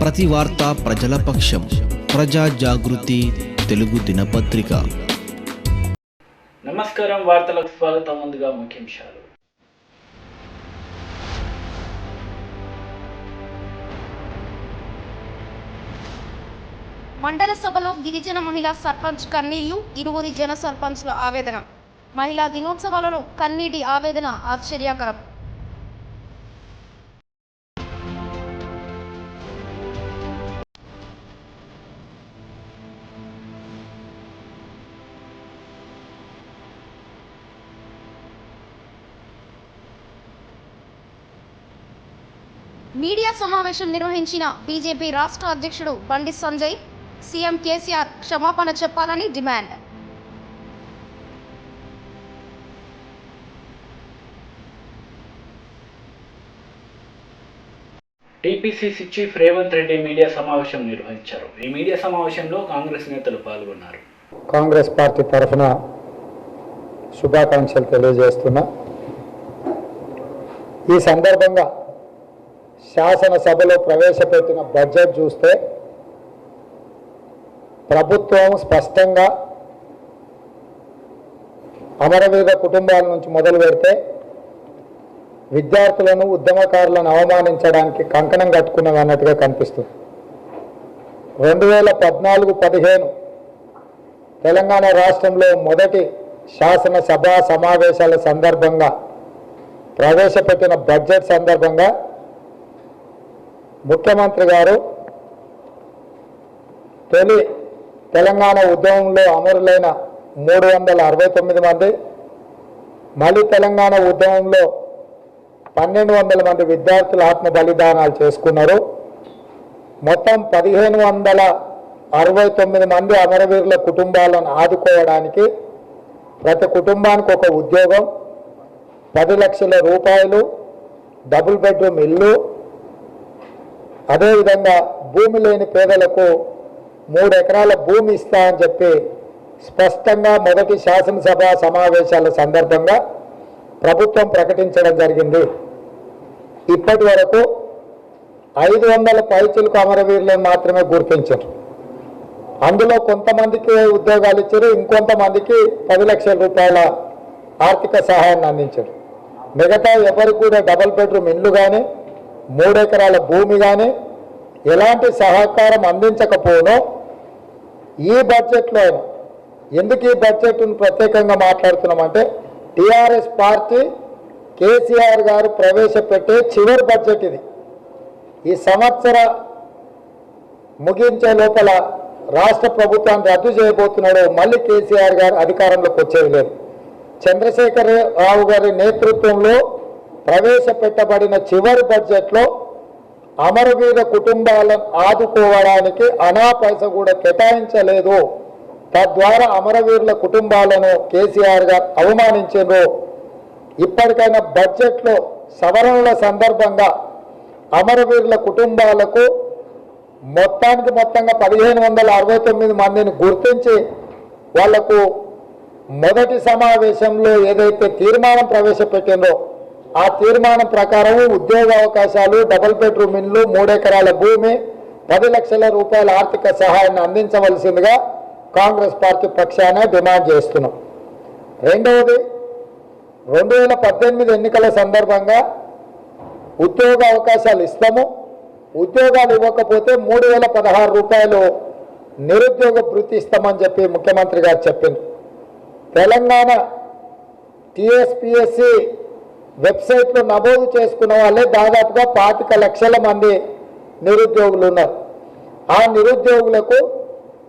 ప్రతి వార్త ప్రజల పక్షం. ప్రజా జాగృతి తెలుగు దినపత్రిక. నమస్కారం, వార్తలకు స్వాగతం. ముందుగా ముఖ్యాంశాలు. మండల సభలో గిరిజన మహిళా సర్పంచ్ కన్నీళ్లు, ఇరువురి జన సర్పంచ్ల ఆవేదన. మహిళా దినోత్సవాలలో కన్నీటి ఆవేదన ఆశ్చర్యకరం. మీడియా సమావేశం నిర్వహించిన బీజేపీ రాష్ట్ర అధ్యక్షుడు బండి సంజయ్ సీఎం కేసీఆర్ క్షమాపణ చెప్పాలని demand. TPCC chief Revanth Reddy media సమావేశం నిర్వహించారు. ఈ మీడియా సమావేశంలో కాంగ్రెస్ నేతలు పాల్గొన్నారు. కాంగ్రెస్ పార్టీ తరఫున శుభాకాంక్షలు తెలియజేస్తున్నా. ఈ సందర్భంగా శాసనసభలో ప్రవేశపెట్టిన బడ్జెట్ చూస్తే ప్రభుత్వం స్పష్టంగా అమరవీర కుటుంబాల నుంచి మొదలు పెడితే విద్యార్థులను, ఉద్యమకారులను అవమానించడానికి కంకణం కట్టుకున్నది అన్నట్టుగా కనిపిస్తుంది. 2014-15 తెలంగాణ రాష్ట్రంలో మొదటి శాసనసభ సమావేశాల సందర్భంగా ప్రవేశపెట్టిన బడ్జెట్ సందర్భంగా ముఖ్యమంత్రి గారు తొలి తెలంగాణ ఉద్యమంలో అమరులైన 369 మంది, మళ్ళీ తెలంగాణ ఉద్యమంలో 1200 మంది విద్యార్థులు ఆత్మ బలిదానాలు చేసుకున్నారు. మొత్తం 1569 మంది అమరవీరుల కుటుంబాలను ఆదుకోవడానికి ప్రతి కుటుంబానికి ఒక ఉద్యోగం, 10 లక్షల రూపాయలు, డబుల్ బెడ్రూమ్ ఇల్లు, అదేవిధంగా భూమి లేని పేదలకు 3 ఎకరాల భూమి ఇస్తా అని చెప్పి స్పష్టంగా మొదటి శాసనసభ సమావేశాల సందర్భంగా ప్రభుత్వం ప్రకటించడం జరిగింది. ఇప్పటి వరకు 500 పైచిలకు అమరవీరులను మాత్రమే గుర్తించారు. అందులో కొంతమందికి ఉద్యోగాలు ఇచ్చారు, ఇంకొంతమందికి 10 లక్షల రూపాయల ఆర్థిక సహాయాన్ని అందించారు. మిగతా ఎవరికి కూడా డబుల్ బెడ్రూమ్ ఇల్లు కానీ, 3 ఎకరాల భూమి కానీ ఎలాంటి సహకారం అందించకపోనో ఈ బడ్జెట్లో ఎందుకు ఈ బడ్జెట్ను ప్రత్యేకంగా మాట్లాడుతున్నామంటే టీఆర్ఎస్ పార్టీ కేసీఆర్ గారు ప్రవేశపెట్టే చివరి బడ్జెట్ ఇది. ఈ సంవత్సర ముగించే లోపల రాష్ట్ర ప్రభుత్వాన్ని రద్దు చేయబోతున్నాడు. మళ్ళీ కేసీఆర్ గారు అధికారంలోకి వచ్చేది లేదు. చంద్రశేఖర్ రావు గారి నేతృత్వంలో ప్రవేశపెట్టబడిన చివరి బడ్జెట్లో అమరవీర కుటుంబాలను ఆదుకోవడానికి అనా పైస కూడా కేటాయించలేదు. తద్వారా అమరవీరుల కుటుంబాలను కేసీఆర్ గారు అవమానించారు. ఇప్పటికైనా బడ్జెట్లో సవరణల సందర్భంగా అమరవీరుల కుటుంబాలకు మొత్తంగా 1569 మందిని గుర్తించి వాళ్లకు మొదటి సమావేశంలో ఏదైతే తీర్మానం ప్రవేశపెట్టిందో ఆ తీర్మానం ప్రకారం ఉద్యోగ అవకాశాలు, డబుల్ బెడ్రూమ్ ఇల్లు, 3 ఎకరాల భూమి, 10 లక్షల రూపాయల ఆర్థిక సహాయాన్ని అందించవలసిందిగా కాంగ్రెస్ పార్టీ పక్షాన డిమాండ్ చేస్తున్నాం. రెండవది, 2018 ఎన్నికల సందర్భంగా ఉద్యోగ అవకాశాలు ఇస్తాము, ఉద్యోగాలు ఇవ్వకపోతే 3016 రూపాయలు నిరుద్యోగ భృతి ఇస్తామని చెప్పి ముఖ్యమంత్రి గారు చెప్పింది. తెలంగాణ టీఎస్పీఎస్సీ వెబ్సైట్లో నమోదు చేసుకున్న వాళ్ళే దాదాపుగా 25 లక్షల మంది నిరుద్యోగులు ఉన్నారు. ఆ నిరుద్యోగులకు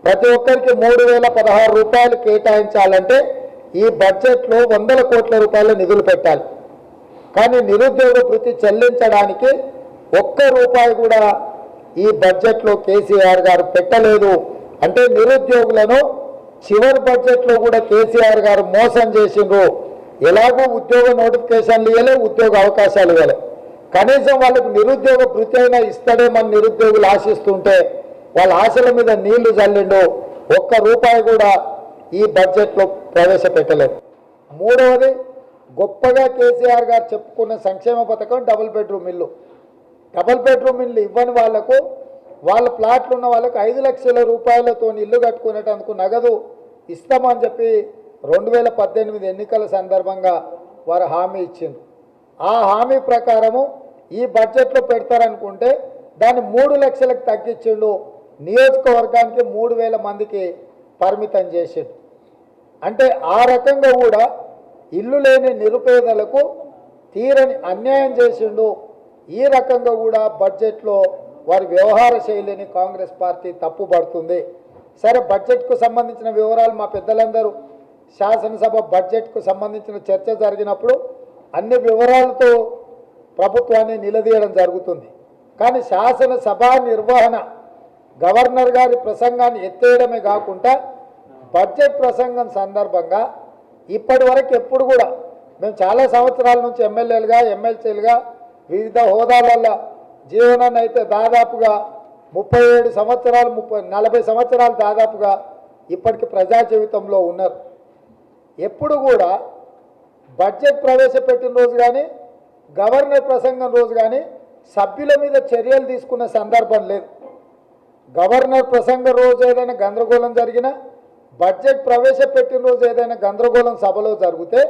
ప్రతి ఒక్కరికి 3016 రూపాయలు కేటాయించాలంటే ఈ బడ్జెట్లో 100 కోట్ల రూపాయల నిధులు పెట్టాలి. కానీ నిరుద్యోగ భృతి చెల్లించడానికి 1 రూపాయి కూడా ఈ బడ్జెట్లో కేసీఆర్ గారు పెట్టలేదు. అంటే నిరుద్యోగులను చివరి బడ్జెట్లో కూడా కేసీఆర్ గారు మోసం చేసిండ్రు. ఎలాగో ఉద్యోగ నోటిఫికేషన్లు ఇవ్వలే, ఉద్యోగ అవకాశాలు ఇవ్వలే, కనీసం వాళ్ళకు నిరుద్యోగ భృతి అయినా ఇస్తాడేమని నిరుద్యోగులు ఆశిస్తుంటే వాళ్ళ ఆశల మీద నీళ్లు చల్లిండు. 1 రూపాయి కూడా ఈ బడ్జెట్లో ప్రవేశపెట్టలేదు. మూడవది, గొప్పగా కేసీఆర్ గారు చెప్పుకున్న సంక్షేమ పథకం డబుల్ బెడ్రూమ్ ఇల్లు. డబుల్ బెడ్రూమ్ ఇల్లు ఇవ్వని వాళ్లకు, వాళ్ళ ప్లాట్లు ఉన్న వాళ్ళకు 5 లక్షల రూపాయలతో ఇల్లు కట్టుకునేటందుకు నగదు ఇస్తామని చెప్పి 2018 ఎన్నికల సందర్భంగా వారు హామీ ఇచ్చింది. ఆ హామీ ప్రకారము ఈ బడ్జెట్లో పెడతారనుకుంటే దాన్ని 3 లక్షలకు తగ్గించిండు. నియోజకవర్గానికి 3000 మందికి పరిమితం చేసిండు. అంటే ఆ రకంగా కూడా ఇల్లు లేని నిరుపేదలకు తీరని అన్యాయం చేసిండు. ఈ రకంగా కూడా బడ్జెట్లో వారి వ్యవహార శైలిని కాంగ్రెస్ పార్టీ తప్పుపడుతుంది. సరే, బడ్జెట్కు సంబంధించిన వివరాలు మా పెద్దలందరూ శాసనసభ బడ్జెట్కు సంబంధించిన చర్చ జరిగినప్పుడు అన్ని వివరాలతో ప్రభుత్వాన్ని నిలదీయడం జరుగుతుంది. కానీ శాసనసభ నిర్వహణ గవర్నర్ గారి ప్రసంగాన్ని ఎత్తేయడమే కాకుండా బడ్జెట్ ప్రసంగం సందర్భంగా ఇప్పటి వరకు ఎప్పుడు కూడా మేము చాలా సంవత్సరాల నుంచి ఎమ్మెల్యేలుగా ఎమ్మెల్సీలుగా వివిధ హోదాలలో జీవనాన్ని అయితే దాదాపుగా 37 సంవత్సరాలు 40 సంవత్సరాలు దాదాపుగా ఇప్పటికి ప్రజా జీవితంలో ఉన్నారు. ఎప్పుడు కూడా బడ్జెట్ ప్రవేశపెట్టిన రోజు కానీ గవర్నర్ ప్రసంగం రోజు కానీ సభ్యుల మీద చర్యలు తీసుకున్న సందర్భం లేదు. గవర్నర్ ప్రసంగం రోజు ఏదైనా గందరగోళం జరిగినా, బడ్జెట్ ప్రవేశపెట్టిన రోజు ఏదైనా గందరగోళం సభలో జరిగితే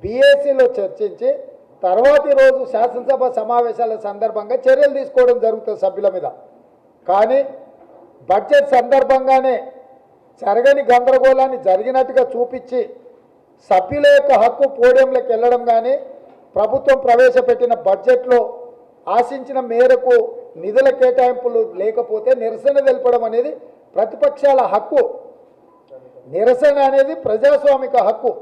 బీఏసీలో చర్చించి తర్వాతి రోజు శాసనసభ సమావేశాల సందర్భంగా చర్యలు తీసుకోవడం జరుగుతుంది సభ్యుల మీద. కానీ బడ్జెట్ సందర్భంగానే జరగని గందరగోళాన్ని జరిగినట్టుగా చూపించి సభ్యుల యొక్క హక్కు పోడియంలోకి వెళ్ళడం కానీ, ప్రభుత్వం ప్రవేశపెట్టిన బడ్జెట్లో ఆశించిన మేరకు నిధుల కేటాయింపులు లేకపోతే నిరసన తెలపడం అనేది ప్రతిపక్షాల హక్కు. నిరసన అనేది ప్రజాస్వామిక హక్కు.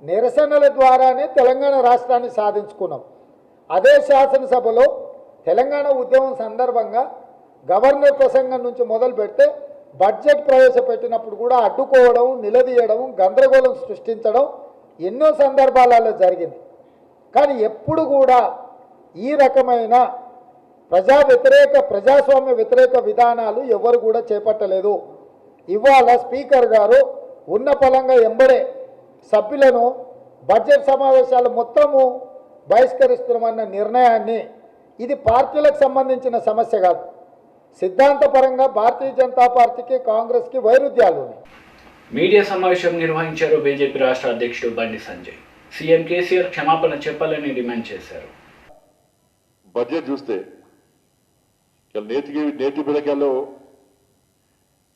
నిరసనల ద్వారానే తెలంగాణ రాష్ట్రాన్ని సాధించుకున్నాం. అదే శాసనసభలో తెలంగాణ ఉద్యమం సందర్భంగా గవర్నర్ ప్రసంగం నుంచి మొదలు పెడితే బడ్జెట్ ప్రవేశపెట్టినప్పుడు కూడా అడ్డుకోవడం, నిలదీయడం, గందరగోళం సృష్టించడం ఎన్నో సందర్భాలలో జరిగింది. కానీ ఎప్పుడు కూడా ఈ రకమైన ప్రజాస్వామ్య వ్యతిరేక విధానాలు ఎవరు కూడా చేపట్టలేదు. ఇవాళ స్పీకర్ గారు ఉన్న పలంగా ఎంబడే సభ్యులను బడ్జెట్ సమావేశాలు మొత్తము బహిష్కరిస్తున్నామన్న నిర్ణయాన్ని, ఇది పార్టీలకు సంబంధించిన సమస్య కాదు, సిద్ధాంతపరంగా భారతీయ జనతా పార్టీకి కాంగ్రెస్కి వైరుధ్యాలు ఉన్నాయి. మీడియా సమావేశం నిర్వహించారు బీజేపీ రాష్ట్ర అధ్యక్షుడు బండి సంజయ్. సీఎం కేసీఆర్ క్షమాపణ చెప్పాలని డిమాండ్ చేశారు. బడ్జెట్ చూస్తే నేటి బిడకాల్లో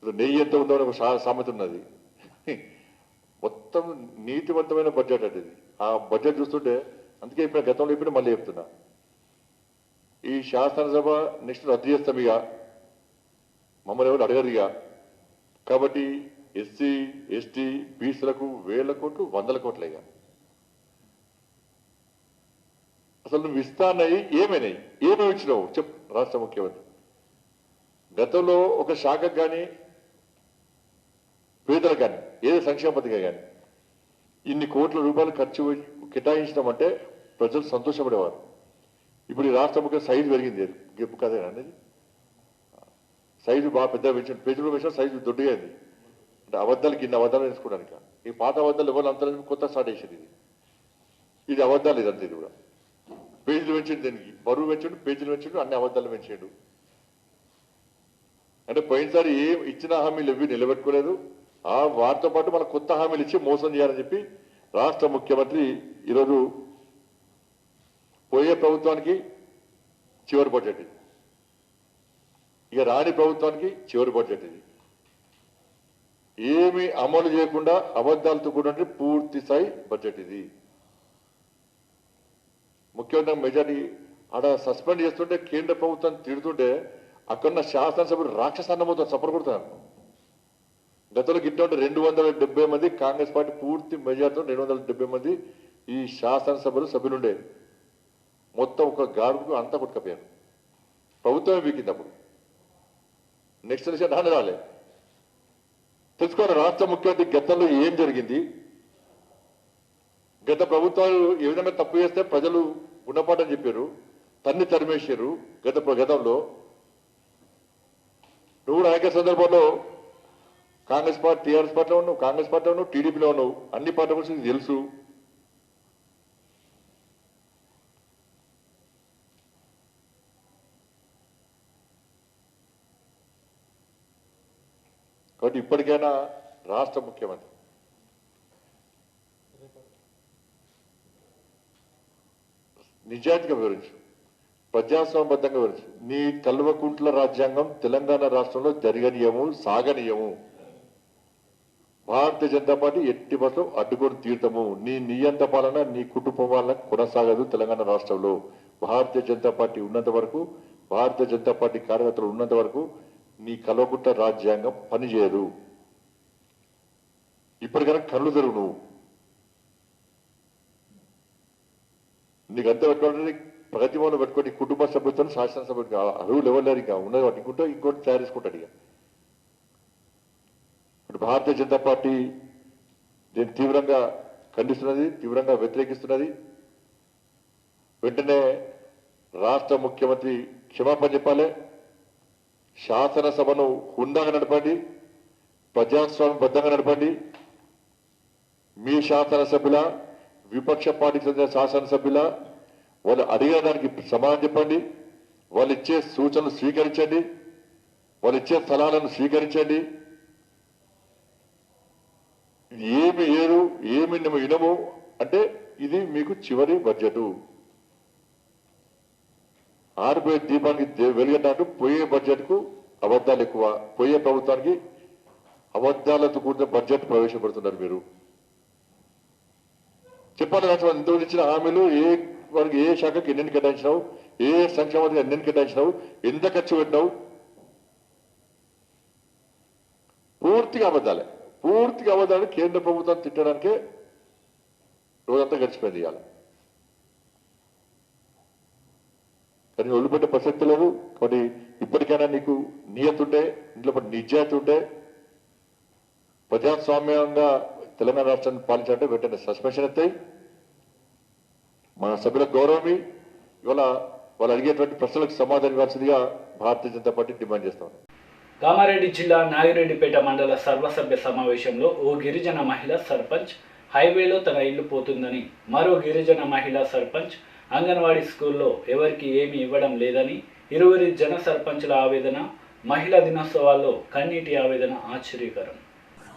నెయ్యి ఎంత ఉందో ఒక సామెత ఉన్నది. మొత్తం నీతివంతమైన బడ్జెట్ అంటే ఇది. ఆ బడ్జెట్ చూస్తుంటే అందుకే ఇప్పుడు గతంలో ఇప్పుడు మళ్ళీ చెప్తున్నా, ఈ శాసనసభ నెక్స్ట్ రద్దు చేస్తాం, ఇక మమ్మల్ని ఎవరు అడగరు ఇక. కాబట్టి ఎస్సీ ఎస్టీ బీసీలకు 1000 కోట్లు 100 కోట్ల. ఇక అసలు నువ్వు ఇస్తానయి ఏమైనాయి, ఏమేమి ఇచ్చినావు చెప్పు రాష్ట్ర ముఖ్యమంత్రి. గతంలో ఒక శాఖకు కానీ పేదలకు కానీ ఏదో సంక్షేమ పథకం కానీ ఇన్ని కోట్ల రూపాయలు ఖర్చు కేటాయించడం ప్రజలు సంతోషపడేవారు. ఇప్పుడు ఈ రాష్ట్ర ముఖ్య సైజు పెరిగింది, గెప్పు కదే అనేది. సైజు బాగా పెద్ద పెంచండి, పేజీలో పెంచిన సైజు దొడ్డుగా. అంటే అబద్ధాలకి ఇన్ని అబద్ధాలు వేసుకోవడానికి ఈ పాత అబద్ధాలు ఎవరు అంతా కొత్త స్టార్ట్ చేసేది. ఇది అబద్ధాలు, ఇదంతా ఇది కూడా. పేజీలు పెంచండి, దీనికి బరువు పెంచండి, పేజీలు పెంచండి, అన్ని అబద్ధాలు పెంచాడు. అంటే పోయినసారి ఏ ఇచ్చిన హామీలు ఇవి నిలబెట్టుకోలేదు. ఆ వారితో పాటు మన కొత్త హామీలు ఇచ్చి మోసం చేయాలని చెప్పి రాష్ట్ర ముఖ్యమంత్రి ఈరోజు పోయే ప్రభుత్వానికి చివరి బడ్జెట్ ఇది, ఇక రాని ప్రభుత్వానికి చివరి బడ్జెట్ ఇది. ఏమి అమలు చేయకుండా అబద్ధాలతో కూడిన పూర్తి స్థాయి బడ్జెట్ ఇది. ముఖ్యమంత్రి మెజారిటీ ఆడ సస్పెండ్ చేస్తుంటే కేంద్ర ప్రభుత్వం తిడుతుంటే అక్కడున్న శాసనసభ్యులు రాక్షసాన్నమవుతారు, సపోర్ట్ కొడుతున్నారు. గతంలో గిట్ట 270 మంది కాంగ్రెస్ పార్టీ పూర్తి మెజార్టీతో 270 మంది ఈ శాసనసభలు సభ్యులుండే. మొత్తం ఒక గాడుకు అంతా కొట్టుకపోయారు. ప్రభుత్వమే వీకింది. అప్పుడు నెక్స్ట్ ఎలక్షన్ నాన్న రాలే. తెలుసుకోవాలి రాష్ట్ర ముఖ్యమంత్రి గతంలో ఏం జరిగింది, గత ప్రభుత్వాలు ఏ విధంగా తప్పు చేస్తే ప్రజలు గుణపాఠం చెప్పారు, తన్ని తరిమేశారు. గతంలో నువ్వు అనేక సందర్భంలో కాంగ్రెస్ పార్టీ టీఆర్ఎస్ పార్టీలో ఉన్నావు, కాంగ్రెస్ పార్టీలో ఉన్నావు, టీడీపీలో ఉన్నావు, అన్ని పార్టీ గురించి తెలుసు. కాబట్టి ఇప్పటికైనా రాష్ట్ర ముఖ్యమంత్రి నిజాయితీగా వివరించు, ప్రజాస్వామ్యబద్ధంగా వివరించు. నీ కల్వకుంట్ల రాజ్యాంగం తెలంగాణ రాష్ట్రంలో జరగనీయము, సాగనీయము. భారతీయ జనతా పార్టీ ఎట్టి బస్సు అడ్డుకొని తీర్థము. నీ నియంత పాలన, నీ కుటుంబ పాలన కొనసాగదు తెలంగాణ రాష్ట్రంలో. భారతీయ జనతా పార్టీ ఉన్నంత వరకు, భారతీయ జనతా పార్టీ కార్యకర్తలు ఉన్నంత వరకు నీ కల్వకుంట్ల రాజ్యాంగం పనిచేయదు. ఇప్పటికైనా కళ్ళు తెరువు. నువ్వు నీకు అంతా పెట్టుకోవడానికి ప్రగతిమూలం పెట్టుకోండి. కుటుంబ సభ్యులతో శాసనసభ్యుడికి అరువులు ఎవరు ఇంకా ఉన్నది పట్టుకుంటూ ఇంకోటి తయారు చేసుకుంటాడు. ఇక భారతీయ జనతా పార్టీ దీన్ని తీవ్రంగా ఖండిస్తున్నది, తీవ్రంగా వ్యతిరేకిస్తున్నది. వెంటనే రాష్ట్ర ముఖ్యమంత్రి క్షమాపణ చెప్పాలి. శాసనసభను హుందాగా నడపండి, ప్రజాస్వామ్యబద్ధంగా నడపండి. మీ శాసనసభ్యుల, విపక్ష పార్టీకి చెందిన శాసనసభ్యుల వాళ్ళు అడిగిన దానికి సమాధానం చెప్పండి. వాళ్ళు ఇచ్చే సూచనలు స్వీకరించండి, వాళ్ళు ఇచ్చే సలహాలను స్వీకరించండి. ఏమి ఏరు, ఏమి వినము అంటే ఇది మీకు చివరి బడ్జెట్. ఆరిపోయే దీపానికి వెలుగట్టు పోయే బడ్జెట్ కు అబద్ధాలు ఎక్కువ. పోయే ప్రభుత్వానికి అబద్ధాలతో కూడిన బడ్జెట్ ప్రవేశపెడుతున్నారు మీరు. చెప్పాలి రాష్ట్రం ఇంతకు ఇచ్చిన హామీలు వారికి ఏ శాఖకి ఎన్ని కేటాయించినావు, ఏ సంక్షేమానికి ఎన్ని కేటాయించినావు, ఎంత ఖర్చు పెట్టినావు, పూర్తిగా అబద్ధాలే. పూర్తిగా అబద్ధాలు. కేంద్ర ప్రభుత్వం తిట్టడానికే రోజంతా గడిచిపోయింది ఇవాళ. కానీ వదిలిపెట్టే ప్రసక్తి లేదు. కాబట్టి ఇప్పటికైనా నీకు నియత ఉంటే, ఇంట్లో నిజాయితీ ఉంటే, ప్రజాస్వామ్యంగా తెలంగాణ రాష్ట్రాన్ని పాలించాలంటే వెంటనే సస్పెన్షన్ ఎత్తాయి. మన సభ్యుల గౌరవమి. ఇవాళ వాళ్ళు అడిగేటువంటి ప్రశ్నలకు సమాధానం ఇవ్వాల్సిందిగా భారతీయ జనతా పార్టీ డిమాండ్ చేస్తాం. కామారెడ్డి జిల్లా నాగిరెడ్డిపేట మండల సర్వసభ్య సమావేశంలో ఓ గిరిజన మహిళ సర్పంచ్ హైవేలో తన ఇల్లు పోతుందని, మరో గిరిజన మహిళా సర్పంచ్ అంగన్వాడీ స్కూల్లో ఎవరికి ఏమీ ఇవ్వడం లేదని, ఇరువురి జన సర్పంచుల ఆవేదన, మహిళా దినోత్సవాల్లో కన్నీటి ఆవేదన ఆశ్చర్యకరం.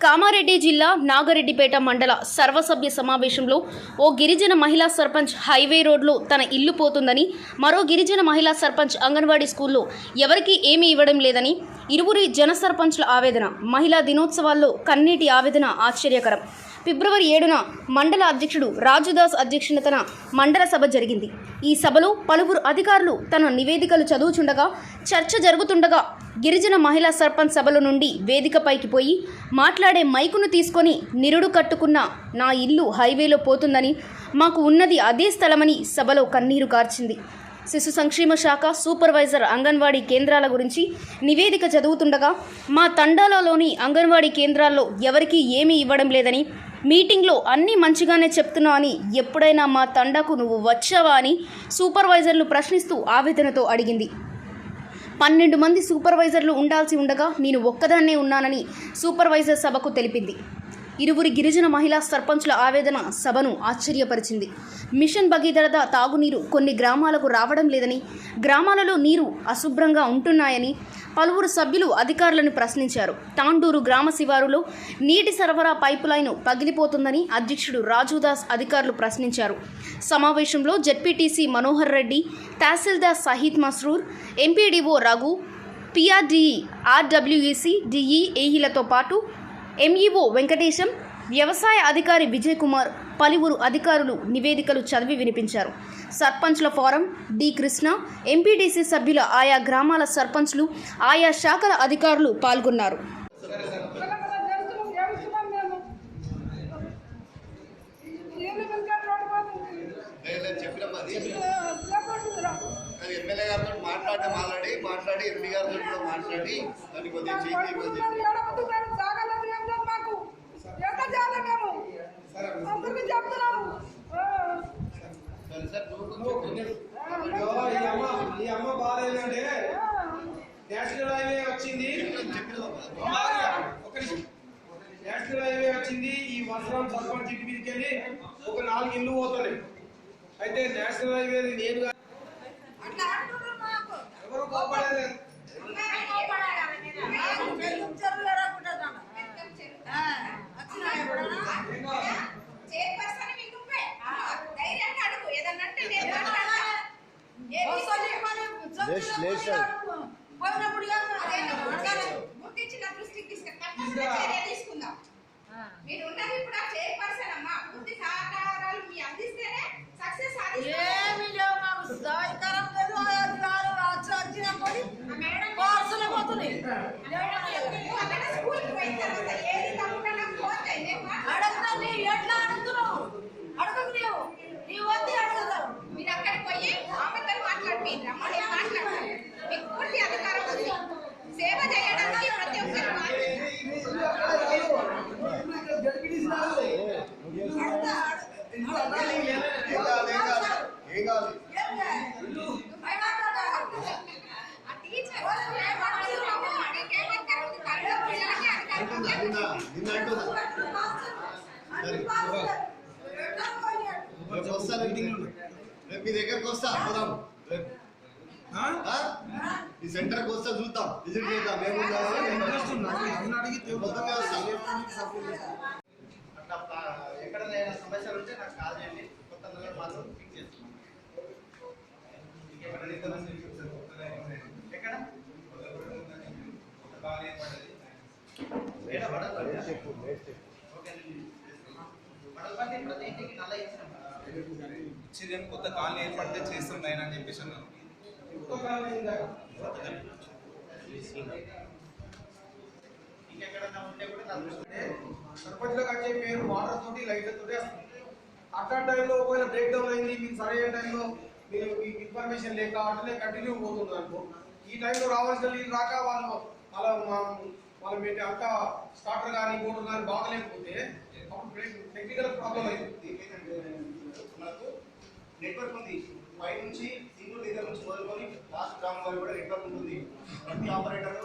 కామారెడ్డి జిల్లా నాగరెడ్డిపేట మండల సర్వసభ్య సమావేశంలో ఓ గిరిజన మహిళా సర్పంచ్ హైవే రోడ్లో తన ఇల్లు పోతుందని, మరో గిరిజన మహిళా సర్పంచ్ అంగన్వాడీ స్కూల్లో ఎవరికీ ఏమీ ఇవ్వడం లేదని, ఇరువురి జన సర్పంచ్ల ఆవేదన, మహిళా దినోత్సవాల్లో కన్నీటి ఆవేదన ఆశ్చర్యకరం. ఫిబ్రవరి 7న మండల అధ్యక్షుడు రాజుదాస్ అధ్యక్షతన మండల సభ జరిగింది. ఈ సభలో పలువురు అధికారులు తన నివేదికలు చదువుచుండగా చర్చ జరుగుతుండగా గిరిజన మహిళా సర్పంచ్ సభలో నుండి వేదికపైకి పోయి మాట్లాడే మైకును తీసుకొని నిరుడు కట్టుకున్న నా ఇల్లు హైవేలో పోతుందని, మాకు ఉన్నది అదే స్థలమని సభలో కన్నీరు కార్చింది. శిశు సంక్షేమ శాఖ సూపర్వైజర్ అంగన్వాడీ కేంద్రాల గురించి నివేదిక చదువుతుండగా మా తండాలలోని అంగన్వాడీ కేంద్రాల్లో ఎవరికీ ఏమీ ఇవ్వడం లేదని, మీటింగ్లో అన్నీ మంచిగానే చెప్తున్నా అని, ఎప్పుడైనా మా తండాకు నువ్వు వచ్చావా అని సూపర్వైజర్లు ప్రశ్నిస్తూ ఆవేదనతో అడిగింది. 12 మంది సూపర్వైజర్లు ఉండాల్సి ఉండగా నేను ఒక్కదాన్నే ఉన్నానని సూపర్వైజర్ సభకు తెలిపింది. ఇరువురి గిరిజన మహిళా సర్పంచ్ల ఆవేదన సభను ఆశ్చర్యపరిచింది. మిషన్ భగీరథ తాగునీరు కొన్ని గ్రామాలకు రావడం లేదని, గ్రామాలలో నీరు అశుభ్రంగా ఉంటున్నాయని పలువురు సభ్యులు అధికారులను ప్రశ్నించారు. తాండూరు గ్రామ శివారులో నీటి సరఫరా పైపు లైన్ పగిలిపోతుందని అధ్యక్షుడు రాజుదాస్ అధికారులు ప్రశ్నించారు. సమావేశంలో జెడ్పీటీసీ మనోహర్ రెడ్డి, తహసీల్దార్ సహీద్ మస్రూర్, ఎంపీడీఓ రఘు, పిఆర్డీఈ, ఆర్డబ్ల్యూఈసీ, డిఈ ఏఈలతో పాటు ఎంఈఓ వెంకటేశం, వ్యవసాయ అధికారి విజయ్ కుమార్, పలువురు అధికారులు నివేదికలు చదివి వినిపించారు. సర్పంచ్ల ఫోరం డి కృష్ణ, ఎంపీటీసీ సభ్యుల, ఆయా గ్రామాల సర్పంచ్లు, ఆయా శాఖల అధికారులు పాల్గొన్నారు. ఎమ్మెల్యే గారితో మాట్లాడి ఎంపీ గారితో మాట్లాడి దాన్ని కొద్దిగా ఈ అమ్మ బాధ ఏంటంటే నేషనల్ హైవే వచ్చింది, నేషనల్ హైవే వచ్చింది. ఈ వర్షం సర్పంచ్ ఇంటి మీదకి వెళ్ళి ఒక 4 ఇల్లు పోతున్నాయి. అయితే నేషనల్ హైవే నేను ఎవరు కాపాడలేదు. గుర్తించిన దృష్టికి తీసుకుందాం. మీరు ఉన్నది ఇప్పుడు చైర్పర్సన్ అమ్మా, పూర్తి సహకారాలు మీ అందిస్తేనే సక్సెస్ ఏమీ లేవు, మాకు సహకారం లేదు. వచ్చినప్పుడు కోర్సులు పోతున్నాయి. స్కూల్కి పోయిన తర్వాత ఏది తప్పకుండా పోతే అడగదా నీ ఎట్లా అడుగుతున్నావు? అడగదు నీవు వద్దు అడగదావు. మీరు అక్కడికి పోయి ఆమెతో మాట్లాడి మాట్లాడతారు. మీకు పూర్తి అధికారం ఉంది. సేవ చేయడానికి ప్రతి ఒక్కరు మీ దగ్గరకు వస్తా పోదాం. ఈ సెంటర్కి వస్తా చూద్దాం, విజిట్ చేద్దాం. ఎక్కడ సమస్యలు ఉంటే నాకు కాల్ చేయండి. కొత్త నెలలు మాత్రం ఫిక్స్ చేస్తున్నాం. ఎక్కడ ప్రతి ఇంటికి నల్ల ఇచ్చిన కొత్త కాలనీ ఏర్పడితే చేస్తాం ఆయన అని చెప్పేసి అన్నాను. ఇంకెక్కడన్నా ఉంటే కూడా సర్పంచ్లకు వచ్చే పేరు వాటర్ తోటి లైట్ల తోటి వస్తుంది. అట్లా టైంలో ఒకవేళ బ్రేక్ డౌన్ అయింది, మీకు సరైన టైంలో మీరు మీకు ఇన్ఫర్మేషన్ లేక అట్లనే కంటిన్యూ పోతుంది అనుకో, ఈ టైంలో రావాల్సిన నీళ్ళు రాక వాళ్ళ పెట్టి అంతా స్టార్టర్ కానీ మోటార్ కానీ బాగలేకపోతే అప్పుడు టెక్నికల్ ప్రాబ్లం అయింది. మనకు నెట్వర్క్ ఉంది, పై నుంచి సింగిల్ దగ్గర నుంచి మొదలుకొని లాస్ట్ గ్రామం వరకు కూడా నెట్వర్క్ ఉంటుంది. ప్రతి ఆపరేటర్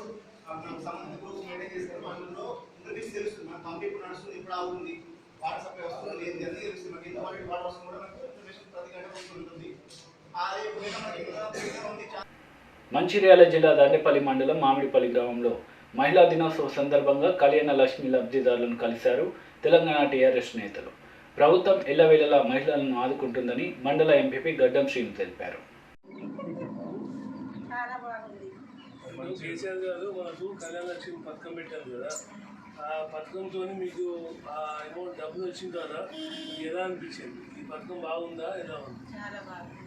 మనకు సంబంధించిన గ్రూప్ మెయింటైన్ చేస్తారు. అందులో ఇంటర్వ్యూస్ తెలుస్తుంది, మన పంప్ ఇప్పుడు నడుస్తుంది, ఇప్పుడు ఆగుతుంది, వాటర్ సప్లై వస్తుంది లేదు అన్నీ తెలుస్తుంది. మనకి ఎంత వాటర్ వస్తుంది కూడా మనకు ఇన్ఫర్మేషన్ ప్రతి గంట వస్తుంటుంది. అదే మనకి మంచిర్యాల జిల్లా దండేపల్లి మండలం మామిడిపల్లి గ్రామంలో మహిళా దినోత్సవ సందర్భంగా కళ్యాణ లక్ష్మి లబ్ధిదారులను కలిశారు తెలంగాణ టీఆర్ఎస్ నేతలు. ప్రభుత్వం ఎల్లవేళలా మహిళలను ఆదుకుంటుందని మండల ఎంపీపీ గడ్డం శ్రీను తెలిపారు. కేసీఆర్ గారు మనకు కళ్యాణ లక్ష్మి పథకం పెట్టారు కదా, ఆ పథకంతో మీకు ఆ అమౌంట్ డబ్బులు వచ్చిన తర్వాత మీకు ఎలా అనిపించింది? ఈ పథకం బాగుందా, ఎలా ఉంది? చాలా బాగుంది,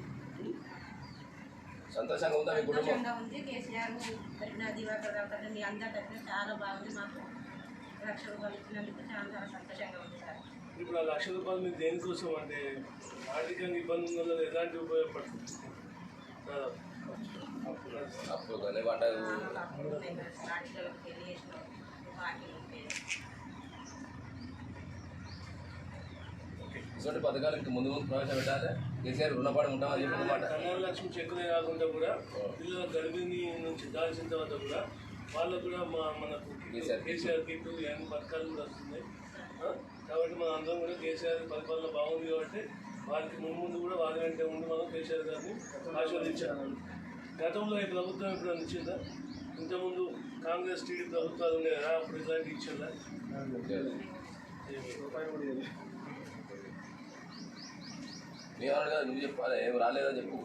సంతోషంగా ఉందా? సంతోషంగా ఉంది. కేసీఆర్ పెట్టిన దివాకర్ గారు మీ అందరి దగ్గర చాలా బాగుంది. మాకు లక్ష రూపాయలు ఇచ్చినందుకు చాలా సంతోషంగా ఉంది సార్. ఇప్పుడు ఆ లక్ష రూపాయలు మీరు దేనికోసం అంటే ఆర్థికంగా ఇబ్బంది ఉన్నదో ఎలాంటి ఉపయోగపడుతుంది? ఇటువంటి పథకాలు ఇంకా ముందు ప్రవేశపెట్టాలి. కేసీఆర్ రుణపడి ఉంటామని చెప్పి కళ్యాణ లక్ష్మి చెక్కులే కాకుండా కూడా పిల్లల గర్భిణీ నుంచి దాల్చిన తర్వాత కూడా వాళ్ళకు కూడా మనకు కేసీఆర్ కిట్ ఇవన్నీ పథకాలు కూడా వస్తున్నాయి. కాబట్టి మన అందరం కూడా కేసీఆర్ పరిపాలన బాగుంది కాబట్టి వారికి ముందు కూడా వారి వెంటే ఉండి మనం కేసీఆర్ గారిని ఆశీర్వదించాలి. గతంలో ఈ ప్రభుత్వం ఇప్పుడు ఇచ్చిందా? ఇంతకుముందు కాంగ్రెస్ టీడీ ప్రభుత్వాలు ఉండే కదా, అప్పుడు ఇట్లాంటి ఇచ్చిందా? నువ్వు చెప్పాలి, ఏం రాలేదని చెప్పు.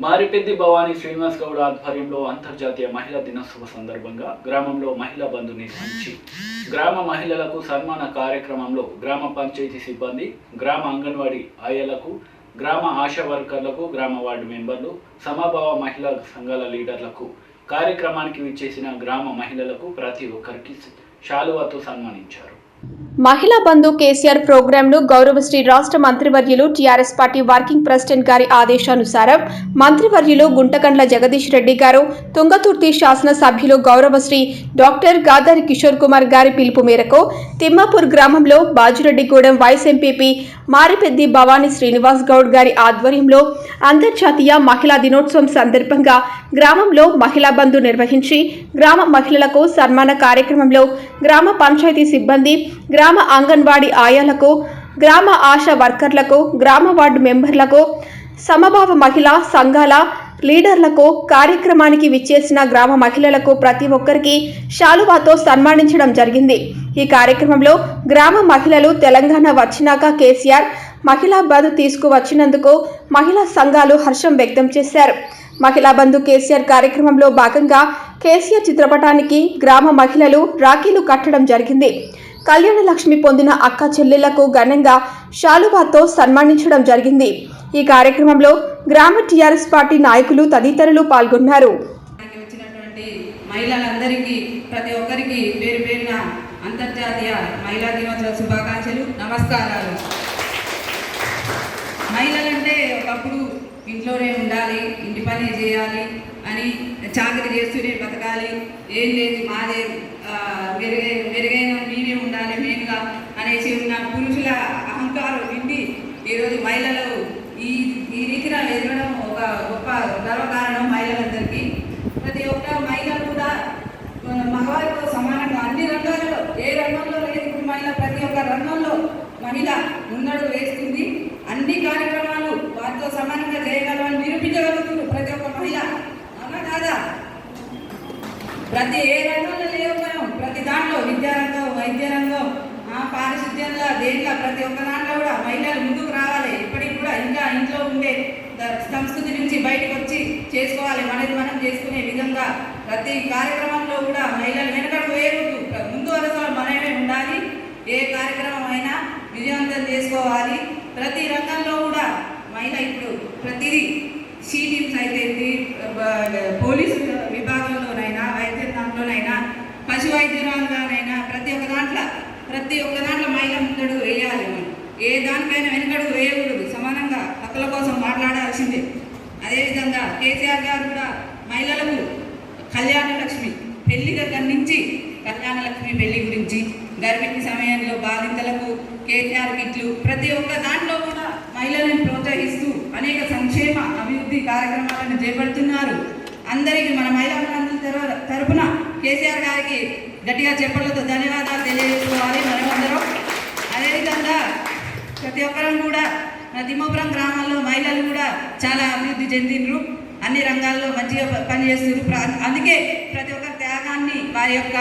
మారిపెద్ది భవానీ శ్రీనివాస్ గౌడ్ ఆధ్వర్యంలో అంతర్జాతీయ మహిళా దినోత్సవ సందర్భంగా గ్రామంలో మహిళా బంధు నిర్వహించి గ్రామ మహిళలకు సన్మాన కార్యక్రమంలో గ్రామ పంచాయతీ సిబ్బంది, గ్రామ అంగన్వాడీ ఆయలకు, గ్రామ ఆశా వర్కర్లకు, గ్రామ వార్డు మెంబర్లు, సమభావ మహిళా సంఘాల లీడర్లకు, కార్యక్రమానికి విచ్చేసిన గ్రామ మహిళలకు ప్రతి ఒక్కరికి శాలువాతో సన్మానించారు. మహిళా బంధు కేసీఆర్ ప్రోగ్రాంను గౌరవశ్రీ రాష్ట్ర మంత్రివర్యులు టీఆర్ఎస్ పార్టీ వర్కింగ్ ప్రెసిడెంట్ గారి ఆదేశానుసారం మంత్రివర్యులు గుంటకండ్ల జగదీష్ రెడ్డి గారు, తుంగతుర్తి శాసనసభ్యులు గౌరవశ్రీ డాక్టర్ గాదారి కిషోర్ కుమార్ గారి పిలుపు మేరకు తిమ్మాపూర్ గ్రామంలో బాజిరెడ్డిగూడెం వైస్ ఎంపీపీ మారిపెద్ది భవానీ శ్రీనివాస్ గౌడ్ గారి ఆధ్వర్యంలో అంతర్జాతీయ మహిళా దినోత్సవం సందర్భంగా గ్రామంలో మహిళా బంధు నిర్వహించి గ్రామ మహిళలకు సన్మాన కార్యక్రమంలో గ్రామ పంచాయతీ సిబ్బంది, గ్రామ అంగన్వాడీ ఆయాలకు, గ్రామ ఆశా వర్కర్లకు, గ్రామ వార్డు మెంబర్లకు, సమభావ మహిళా సంఘాల లీడర్లకు, కార్యక్రమానికి విచ్చేసిన గ్రామ మహిళలకు ప్రతి ఒక్కరికి శాలువాతో సన్మానించడం జరిగింది. ఈ కార్యక్రమంలో గ్రామ మహిళలు తెలంగాణ వచ్చినాక కేసీఆర్ మహిళా బంధు తీసుకువచ్చినందుకు మహిళా సంఘాలు హర్షం వ్యక్తం చేశారు. మహిళా బంధు కేసీఆర్ కార్యక్రమంలో భాగంగా కేసీఆర్ చిత్రపటానికి గ్రామ మహిళలు రాఖీలు కట్టడం జరిగింది. కళ్యాణ లక్ష్మి పొందిన అక్క చెల్లెళ్లకు ఘనంగా శాలువాతో సన్మానించడం జరిగింది. ఈ కార్యక్రమంలో గ్రామ టీఆర్ఎస్ పార్టీ నాయకులు తదితరులు పాల్గొన్నారు. మహిళలందరికీ ప్రతి ఒక్కరికి పేరు పేరున అంతర్జాతీయ మహిళా దినోత్సవ శుభాకాంక్షలు, నమస్కారాలు. మహిళలంటే ఒకప్పుడు ఇంట్లోనే ఉండాలి, ఇంటి పని చేయాలి అని చాకరీ చేస్తూనే బతకాలి, ఏం లేదు మాదే మెరుగైన మేమే ఉండాలి మెయిన్గా అనేసి ఉన్న పురుషుల అహంకారం నిండి ఈరోజు మహిళలు ఈ రీతిన ఎదగడం ఒక గొప్ప గర్వకారణం మహిళలందరికీ. ప్రతి ఒక్క మహిళ కూడా మగవారితో సమానంగా అన్ని రంగాల్లో, ఏ రంగంలో లేదు ఇప్పుడు మహిళ ప్రతి ఒక్క రంగంలో మహిళ ముందడుగు వేస్తుంది. అన్ని కార్యక్రమాలు వారితో సమానంగా చేయగలమని నిరూపించగలుగుతుంది ప్రతి ఒక్క మహిళ, అవునా కాదా? ప్రతి ఏ రంగంలో లేవు మనం, ప్రతి దాంట్లో విద్యారంగం, వైద్య రంగం, పారిశుద్ధ్యంలో, దేంట్లో ప్రతి ఒక్క దాంట్లో కూడా మహిళలు ముందుకు రావాలి. ఇప్పటికి కూడా ఇంకా ఇంట్లో ఉండే సంస్కృతి నుంచి బయటకు వచ్చి చేసుకోవాలి, మనది మనం చేసుకునే విధంగా ప్రతి కార్యక్రమంలో కూడా మహిళలు వెనకడుగు వేయకూడదు, ముందు వరుసలో మనమే ఉండాలి. ఏ కార్యక్రమం అయినా విజయవంతం చేసుకోవాలి. ప్రతి రంగంలో కూడా మహిళ ఇప్పుడు ప్రతిదీ షీ టీమ్స్ అయితే పోలీసు విభాగంలోనైనా, వైద్య దాంట్లోనైనా, పశు వైద్యురాలుగానైనా ప్రతి ఒక్క దాంట్లో మహిళ ముందడుగు వేయాలి. ఏ దానికైనా వెనకడుగు వేయకూడదు, సమానంగా హక్కుల కోసం మాట్లాడాల్సిందే. అదేవిధంగా కేసీఆర్ గారు కూడా మహిళలకు కళ్యాణ లక్ష్మి పెళ్లి దగ్గర నుంచి కళ్యాణ లక్ష్మి పెళ్లి గురించి, గర్భిణీ సమయంలో బాలింతలకు కేసీఆర్ కిట్లు, ప్రతి ఒక్క దాంట్లో కూడా మహిళలను ప్రోత్సహిస్తూ అనేక సంక్షేమ అభివృద్ధి కార్యక్రమాలను చేపడుతున్నారు. అందరికీ మన మహిళలందరి తరఫున కేసీఆర్ గారికి గట్టిగా చెప్పలతో ధన్యవాదాలు తెలియజేసుకోవాలి మనమందరం. అదేవిధంగా ప్రతి ఒక్కరం కూడా తిమ్మపురం గ్రామంలో మహిళలు కూడా చాలా అభివృద్ధి చెందినరు, అన్ని రంగాల్లో మంచిగా పనిచేస్తున్నారు. అందుకే ప్రతి ఒక్క త్యాగాన్ని, వారి యొక్క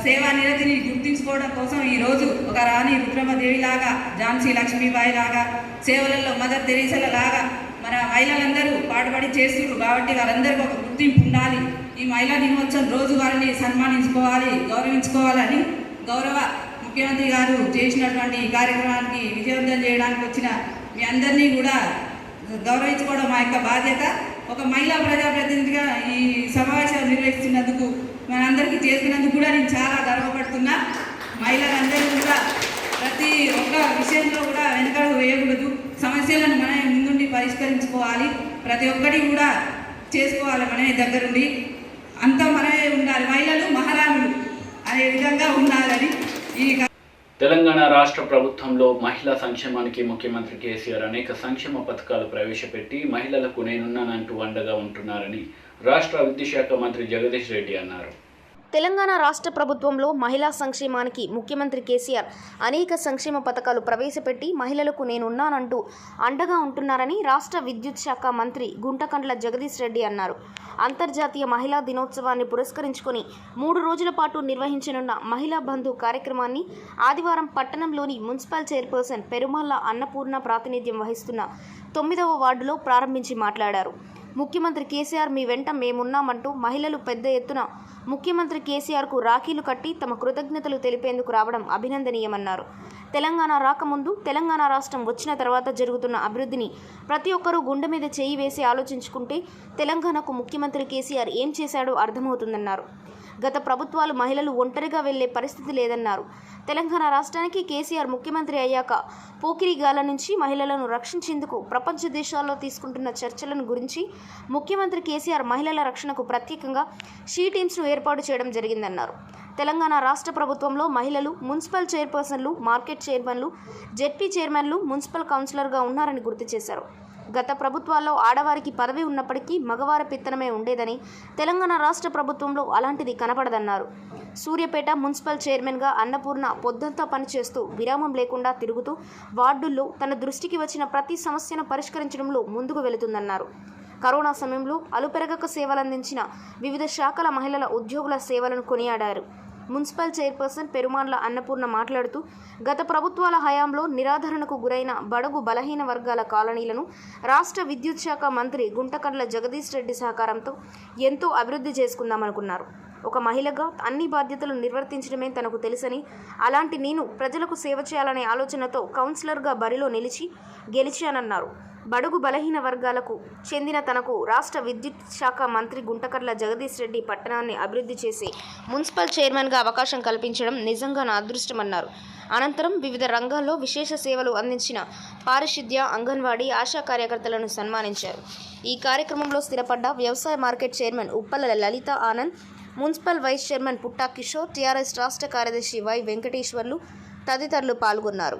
సేవా నిరతిని గుర్తించుకోవడం కోసం ఈరోజు ఒక రాణి రుద్రమదేవి లాగా, ఝాన్సీ లక్ష్మీబాయి లాగా, సేవలలో మదర్ తెరీసల లాగా మన మహిళలందరూ పాటుపడి చేస్తున్నారు. కాబట్టి వారందరికీ ఒక గుర్తింపు ఉండాలి. ఈ మహిళా దినోత్సవం రోజు వారిని సన్మానించుకోవాలి, గౌరవించుకోవాలని గౌరవ ముఖ్యమంత్రి గారు చేసినటువంటి ఈ కార్యక్రమానికి విజయవంతం చేయడానికి వచ్చిన మీ అందరినీ కూడా గౌరవించుకోవడం మా యొక్క బాధ్యత. ఒక మహిళా ప్రజాప్రతినిధిగా ఈ సమావేశాలు నిర్వహిస్తున్నందుకు, మనందరికీ చేసినందుకు కూడా నేను చాలా గర్వపడుతున్నా. మహిళలందరూ కూడా ప్రతి ఒక్క విషయంలో కూడా వెనకడుగు వేయకూడదు, సమస్యలను మనమే ముందుండి పరిష్కరించుకోవాలి, ప్రతి ఒక్కటి కూడా చేసుకోవాలి మనమే దగ్గరుండి, అంతా మనమే ఉండాలి. మహిళలు మహారాణులు అనే విధంగా ఉండాలని ఈ తెలంగాణ రాష్ట్ర ప్రభుత్వంలో మహిళా సంక్షేమానికి ముఖ్యమంత్రి కేసీఆర్ అనేక సంక్షేమ పథకాలు ప్రవేశపెట్టి మహిళలకు నేనున్నానంటూ అండగా ఉంటున్నారని రాష్ట్ర విద్యుత్ శాఖ మంత్రి జగదీష్ రెడ్డి అన్నారు. తెలంగాణ రాష్ట్ర ప్రభుత్వంలో మహిళా సంక్షేమానికి ముఖ్యమంత్రి కేసీఆర్ అనేక సంక్షేమ పథకాలు ప్రవేశపెట్టి మహిళలకు నేనున్నానంటూ అండగా ఉంటున్నారని రాష్ట్ర విద్యుత్ శాఖ మంత్రి గుంటకండ్ల జగదీష్ రెడ్డి అన్నారు. అంతర్జాతీయ మహిళా దినోత్సవాన్ని పురస్కరించుకొని 3 రోజుల పాటు నిర్వహించనున్న మహిళా బంధు కార్యక్రమాన్ని ఆదివారం పట్టణంలోని మున్సిపల్ చైర్పర్సన్ పెరుమల్ల అన్నపూర్ణ ప్రాతినిధ్యం వహిస్తున్న 9వ వార్డులో ప్రారంభించి మాట్లాడారు. ముఖ్యమంత్రి కేసీఆర్ మీ వెంట మేమున్నామంటూ మహిళలు పెద్ద ఎత్తున ముఖ్యమంత్రి కేసీఆర్కు రాఖీలు కట్టి తమ కృతజ్ఞతలు తెలిపేందుకు రావడం అభినందనీయమన్నారు. తెలంగాణ రాకముందు, తెలంగాణ రాష్ట్రం వచ్చిన తర్వాత జరుగుతున్న అభివృద్ధిని ప్రతి ఒక్కరూ గుండె మీద చేయి వేసి ఆలోచించుకుంటే తెలంగాణకు ముఖ్యమంత్రి కేసీఆర్ ఏం చేశాడో అర్థమవుతుందన్నారు. గత ప్రభుత్వాలు మహిళలు ఒంటరిగా వెళ్లే పరిస్థితి లేదన్నారు. తెలంగాణ రాష్ట్రానికి కేసీఆర్ ముఖ్యమంత్రి అయ్యాక పోకిరిగాల నుంచి మహిళలను రక్షించేందుకు ప్రపంచ దేశాల్లో తీసుకుంటున్న చర్చలను గురించి ముఖ్యమంత్రి కేసీఆర్ మహిళల రక్షణకు ప్రత్యేకంగా షీ టీమ్స్ను ఏర్పాటు చేయడం జరిగిందన్నారు. తెలంగాణ రాష్ట్ర ప్రభుత్వంలో మహిళలు మున్సిపల్ చైర్పర్సన్లు, మార్కెట్ చైర్మన్లు, జెడ్పీ చైర్మన్లు, మున్సిపల్ కౌన్సిలర్గా ఉన్నారని గుర్తు చేశారు. గత ప్రభుత్వాల్లో ఆడవారికి పదవి ఉన్నప్పటికీ మగవారి పెత్తనమే ఉండేదని, తెలంగాణ రాష్ట్ర ప్రభుత్వంలో అలాంటిది కనపడదన్నారు. సూర్యాపేట మున్సిపల్ చైర్మన్గా అన్నపూర్ణ పొద్దంతా పనిచేస్తూ విరామం లేకుండా తిరుగుతూ వార్డుల్లో తన దృష్టికి వచ్చిన ప్రతి సమస్యను పరిష్కరించడంలో ముందుకు వెళుతుందన్నారు. కరోనా సమయంలో అలుపెరగక సేవలందించిన వివిధ శాఖల మహిళల ఉద్యోగుల సేవలను కొనియాడారు. మున్సిపల్ చైర్పర్సన్ పెరుమాన్ల అన్నపూర్ణ మాట్లాడుతూ గత ప్రభుత్వాల హయాంలో నిరాధరణకు గురైన బడుగు బలహీన వర్గాల కాలనీలను రాష్ట్ర విద్యుత్ శాఖ మంత్రి గుంటకండ్ల జగదీష్ రెడ్డి సహకారంతో ఎంతో అభివృద్ధి చేసుకుందామనుకున్నారు. ఒక మహిళగా అన్ని బాధ్యతలు నిర్వర్తించడమే తనకు తెలుసని, అలాంటి నేను ప్రజలకు సేవ చేయాలనే ఆలోచనతో కౌన్సిలర్గా బరిలో గెలిచానన్నారు. బడుగు బలహీన వర్గాలకు చెందిన తనకు రాష్ట్ర విద్యుత్ శాఖ మంత్రి గుంటకర్ల జగదీష్ రెడ్డి పట్టణాన్ని అభివృద్ధి చేసి మున్సిపల్ చైర్మన్గా అవకాశం కల్పించడం నిజంగా నా అదృష్టమన్నారు. అనంతరం వివిధ రంగాల్లో విశేష సేవలు అందించిన పారిశుద్ధ్య, అంగన్వాడీ, ఆశా కార్యకర్తలను సన్మానించారు. ఈ కార్యక్రమంలో స్థిరపడ్డ వ్యవసాయ మార్కెట్ చైర్మన్ ఉప్పల లలిత ఆనంద్, మున్సిపల్ వైస్ చైర్మన్ పుట్టా కిషోర్, టీఆర్ఎస్ రాష్ట్ర కార్యదర్శి వై వెంకటేశ్వర్లు తదితరులు పాల్గొన్నారు.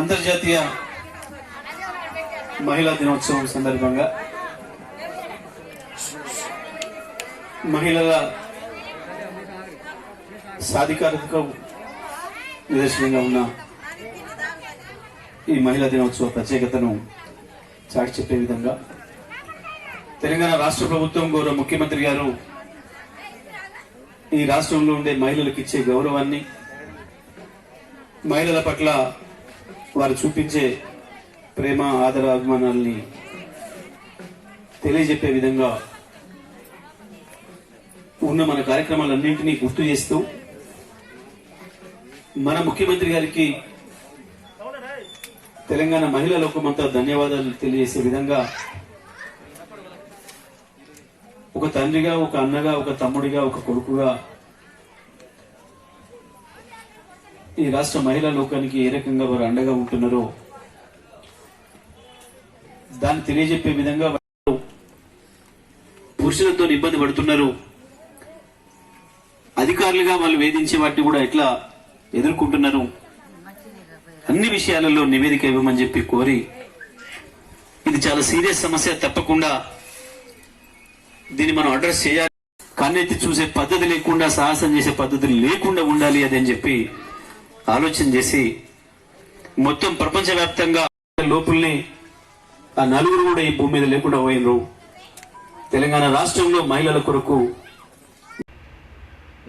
అంతర్జాతీయ మహిళా దినోత్సవం సందర్భంగా మహిళల సాధికారతకు నిదర్శనంగా ఉన్న ఈ మహిళా దినోత్సవ ప్రత్యేకతను చాటి చెప్పే విధంగా తెలంగాణ రాష్ట్ర ప్రభుత్వం గౌరవ ముఖ్యమంత్రి గారు ఈ రాష్ట్రంలో ఉండే మహిళలకు ఇచ్చే గౌరవాన్ని, మహిళల పట్ల వారు చూపించే ప్రేమ, ఆదర, అభిమానాల్ని తెలియజెప్పే విధంగా ఉన్న మన కార్యక్రమాలన్నింటినీ గుర్తు చేస్తూ మన ముఖ్యమంత్రి గారికి తెలంగాణ మహిళా లోకమంతా ధన్యవాదాలు తెలియజేసే విధంగా ఒక తండ్రిగా, ఒక అన్నగా, ఒక తమ్ముడిగా, ఒక కొడుకుగా ఈ రాష్ట్ర మహిళా లోకానికి ఏ రకంగా వారు అండగా ఉంటున్నారో దాన్ని తెలియజెప్పే విధంగా పురుషులతో ఇబ్బంది పడుతున్నారు, అధికారులుగా వాళ్ళు వేధించే వాటిని కూడా ఎట్లా ఎదుర్కొంటున్నారు, అన్ని విషయాలలో నివేదిక ఇవ్వమని చెప్పి కోరి, ఇది చాలా సీరియస్ సమస్య, తప్పకుండా దీన్ని మనం అడ్రస్ చేయాలి, కన్నెత్తి చూసే పద్ధతి లేకుండా, సాహసం చేసే పద్ధతి లేకుండా ఉండాలి అదని చెప్పి ఆలోచన చేసి మొత్తం ప్రపంచవ్యాప్తంగా లోపుల్ని ఆ నలుగురు కూడా ఈ భూమి మీద లేకుండా పోయినరు. తెలంగాణ రాష్ట్రంలో మహిళల కొరకు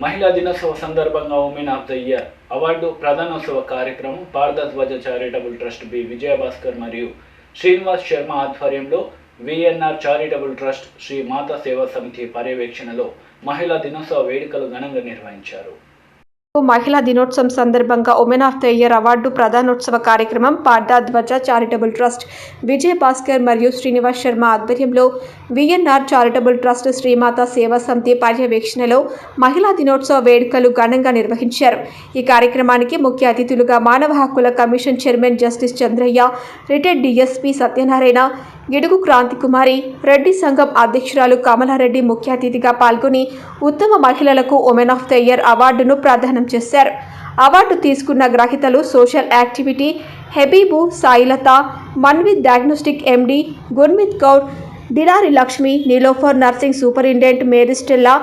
మహిళా దినోత్సవ సందర్భంగా women of the year award ప్రధానోత్సవ కార్యక్రమం Bharatadhwaja charitable trust B Vijayabhaskar మరియు శ్రీనివాస్ శర్మ ఆధ్వర్యంలో VNR charitable trust Sri Mata Seva Samithi పర్యవేక్షణలో మహిళా దినోత్సవ వేడుకలు ఘనంగా నిర్వహించారు. మహిళా దినోత్సవం సందర్భంగా women of the year award ప్రధానోత్సవ కార్యక్రమం భారతధ్వజ చారిటబుల్ ట్రస్ట్ విజయ్ భాస్కర్ మరియు శ్రీనివాస్ శర్మ ఆధ్వర్యంలో విఎన్ఆర్ చారిటబుల్ ట్రస్ట్ శ్రీమాత సేవా సమితి పర్యవేక్షణలో మహిళా దినోత్సవ వేడుకలు ఘనంగా నిర్వహించారు. ఈ కార్యక్రమానికి ముఖ్య అతిథులుగా మానవ హక్కుల commission chairman justice Chandraiah, retired DSP Satyanarayana, Gidugu Kranthikumari, Reddy సంఘం అధ్యక్షురాలు కమలారెడ్డి ముఖ్య అతిథిగా పాల్గొని ఉత్తమ మహిళలకు ఉమెన్ ఆఫ్ ద ఇయర్ అవార్డును ప్రదానం చేశారు. అవార్డు తీసుకున్న గ్రహీతలు సోషల్ యాక్టివిటీ హెబీబు Sailatha, Manvith diagnostic MD Gurmit Kaur, Dilari Lakshmi, Niloufer nursing superintendent Marystella,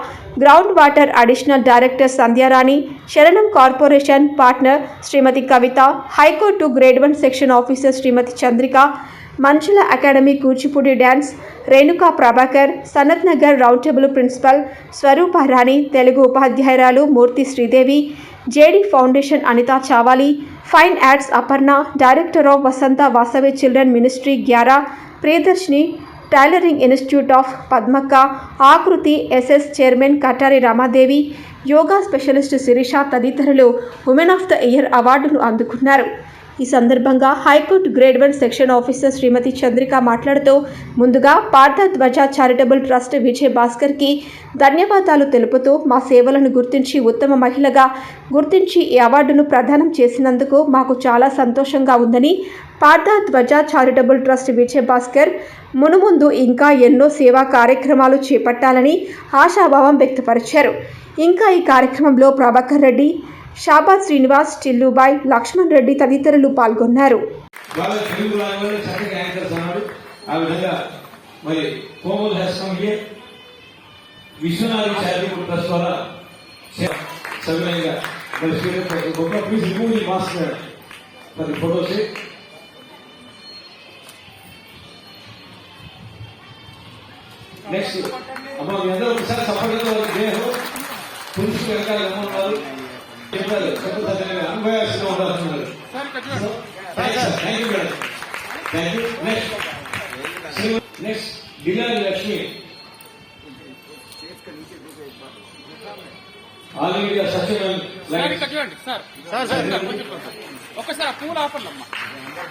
ground water additional director Sandhyarani, Saranam corporation partner Srimathi Kavitha, high court grade 1 section officer శ్రీమతి Chandrika, Manchula academy Kuchipudi dance Renuka Prabhakar, Sanath Nagar round table principal Swarupa Rani, Telugu ఉపాధ్యాయురాలు Murthy Sridevi, JD foundation Anitha Chavali, fine arts Aparna, director of Vasantha Vasavi children ministry గ్యారా, Priyadarshini, tailoring institute of Padmakka, Akruti SS chairman Katari Ramadevi, yoga specialist Sirisha తదితరులు women of the year అవార్డును అందుకున్నారు. ఈ సందర్భంగా high court grade 1 section officer శ్రీమతి చంద్రిక మాట్లాడుతూ ముందుగా Partha Dhwaja charitable trust Vijay భాస్కర్కి ధన్యవాదాలు తెలుపుతూ మా సేవలను గుర్తించి ఉత్తమ మహిళగా గుర్తించి ఈ అవార్డును ప్రదానం చేసినందుకు మాకు చాలా సంతోషంగా ఉందని, పార్థ ధ్వజ చారిటబుల్ ట్రస్ట్ విజయ్ భాస్కర్ మునుముందు ఇంకా ఎన్నో సేవా కార్యక్రమాలు చేపట్టాలని ఆశాభావం వ్యక్తపరిచారు. ఇంకా ఈ కార్యక్రమంలో ప్రభాకర్ రెడ్డి, షాబాద్ శ్రీనివాస్, టిల్లుబాయ్, లక్ష్మణ్ రెడ్డి తదితరులు పాల్గొన్నారు. నెక్స్ట్ అమ్మ మీ అందరూ ఒకసారి సపోర్ట్గా పురుషులు వెనకాల ఉన్నారు చెప్పారు అనుభవాల్సిన ఉండాల్సిన్నారు. Thank you madam, thank you. Next Dilari Lakshmi, all India Satyanarayana ఒక్కసారి పూలు ఆపండమ్మా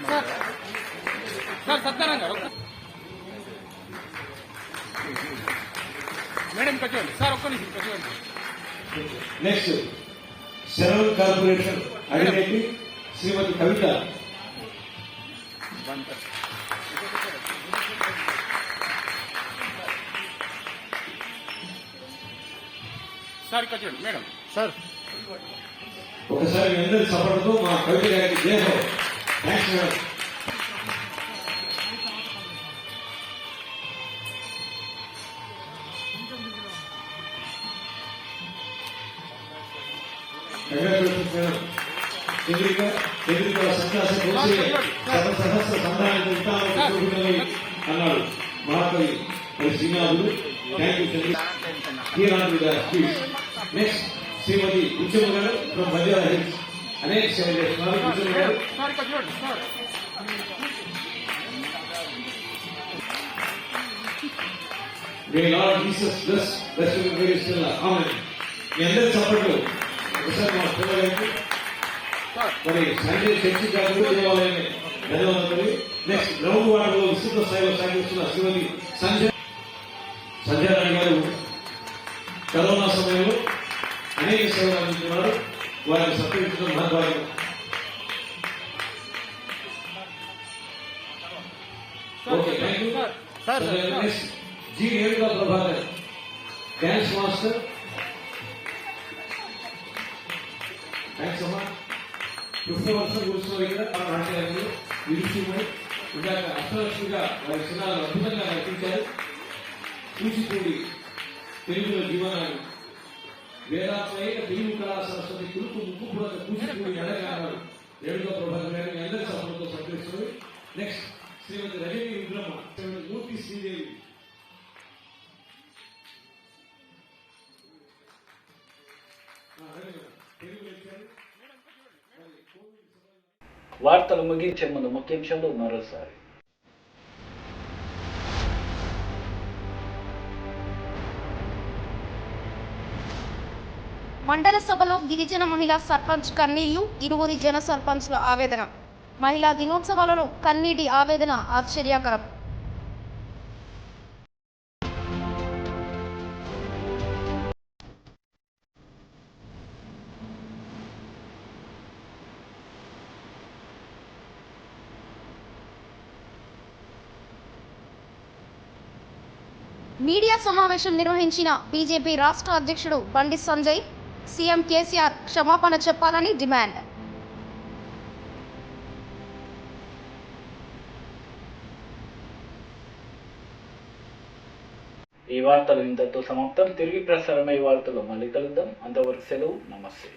సార్. సత్యనారాయణ గారు మేడం కట్టండి సార్, ఒక్క నిమిషం కట్టండి. నెక్స్ట్ సెరల్ కార్పొరేషన్ ఐడెంటిటీ శ్రీమతి కవిత, సార్ కట్టండి మేడం సార్. ఒకసారి మీ అందరి సపోర్ట్తో మా కవిత గారికి జై హో. Thanks madam. అన్నాడు మహాకవి శ్రీనాథుడు. Thank you. నెక్స్ట్ శ్రీమతి ఉద్యమ గారు ఫ్రమ్ బంజారా హిల్స్, అనేక సేవ చేస్తున్నారు. ఉద్యమ గారు మీ అందరి సపోర్ట్లు ఒకసారి మా పిల్లలకి మరి సంజయ్ చర్చి గారు దేవాలయాన్ని ధన్యవాదాలు. నెక్స్ట్ గ్రౌండ్ వార్డులో విస్తృత స్థాయిలో సాగిస్తున్న శ్రీమతి సంజయ్ రాణి గారు కరోనా సమయంలో అనేక సేవలు అందిస్తున్నారు. వారిని సత్కరించడం మహద్భాగ్యం. Okay, thank you. Next G Renuka Prabhakar, dance master. Thanks అమ్మా. కృష్ణవర్షం కూర్చున్న ఇక్కడ నాట్యాలు నిరుత్యమై ఇందాక అష్టలక్ష్మిగా వారి సినిమాలు అద్భుతంగా నటించారు. కూచిపూడి తెలుగుల జీవనాన్ని వేదాత్మైన తెలుగు కళా సరస్వతి కురుకు ముక్కుపుర కూచిపూడి ఎడగారు రేణుకా ప్రభాకర్ గారిని అందరి సభలతో సత్కరిస్తుంది. నెక్స్ట్ శ్రీమతి రజనీ రుద్రమ్మ, శ్రీమతి మూర్తి శ్రీదేవి. వార్తలు ముగించే ముందు ముఖ్యాంశాలు మరోసారి. మండల సభలో గిరిజన మహిళా సర్పంచ్ కన్నీళ్లు, ఇరువురి జన సర్పంచ్ల ఆవేదన. మహిళా దినోత్సవాలలో కన్నీటి ఆవేదన ఆశ్చర్యకరం. మీడియా సమావేశం నిర్వహించిన బీజేపీ రాష్ట్ర అధ్యక్షుడు బండి సంజయ్, సీఎం కేసీఆర్ క్షమాపణ చెప్పాలని డిమాండ్. ఈ వార్తలు ఇంతతో సమాప్తం. తిరిగి ప్రసారమయ్యే వార్తలు మళ్ళీ కలుద్దాం. అంతవరకు సెలవు. నమస్తే.